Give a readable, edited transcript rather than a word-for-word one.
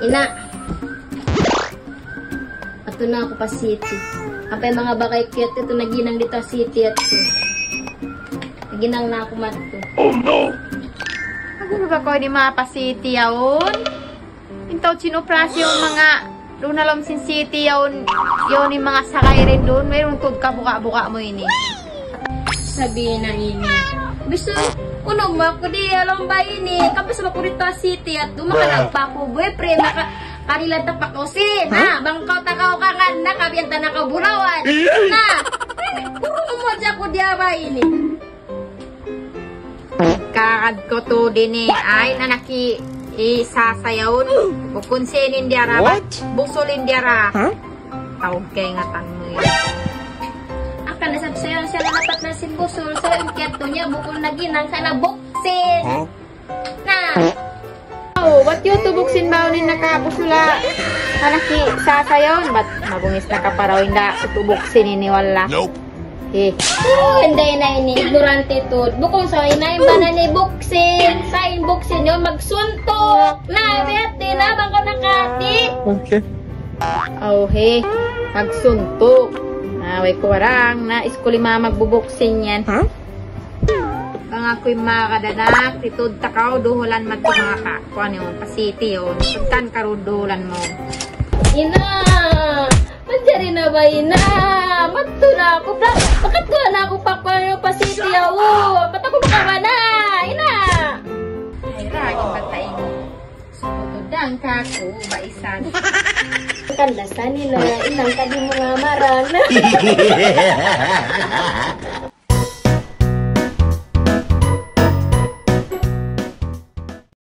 Ina. Ato na ako pa city. Apay mga bakay cute ito naginang dito city at naginang na ako mato. Oh no! Ano ba ko di mga pa-city yaon? Intaw sinupras yung mga doon alam sin city yaon yun yung mga sakay rin doon. Mayroong tud ka buka-buka mo ini. Sabihin na ini. Gusto, uno mo ako di alam ba ini. Kapag sa dito city at dumakanag pa po boyfriend kanila tapakosin. Ha? Bangkaw takaw kangan na kabiyanta na kabulawan. Na! Puro mo dyan ko di ba ini. Kakad ko to din eh. Ay, nanaki isasayawn. Bukunsin indiyara. Busol indiyara. Huh? Tawag kay nga tanong yun. Akan na sabi siya na dapat na si busol. Sa imkyato niya, bukol na ginang ka na buksin. Na! Oh, ba't yun to buksin ba unin nakapusula? Nanaki sasayawn. Ba't mabungis na kaparawin na tutubuksin ini wala? Nope. Eh. Hindi na ini, ignorante to. Bukong sa inay ba na ni buksin? Sa inbuksin yun, magsuntok. Na, bete na, bang ko nakati. Okay. Oh, he. Magsuntok. Naway ko warang na iskuli mga magbubuksin yan. Huh? Ang ako'y mga kadanak, titud takaw, duhulan mat ko mga ka. Kuan yun, pasiti yun. Tudtan karun duhulan mo. Ina! Manjari na ba ina? Mato na ako. Bakit ko na ako pa pasiti ako? Ba't ako makamana? Ina! Ay, ragi patayin. Tudang ka ko, baisan. Kandasan nila, inang kadi mga marang.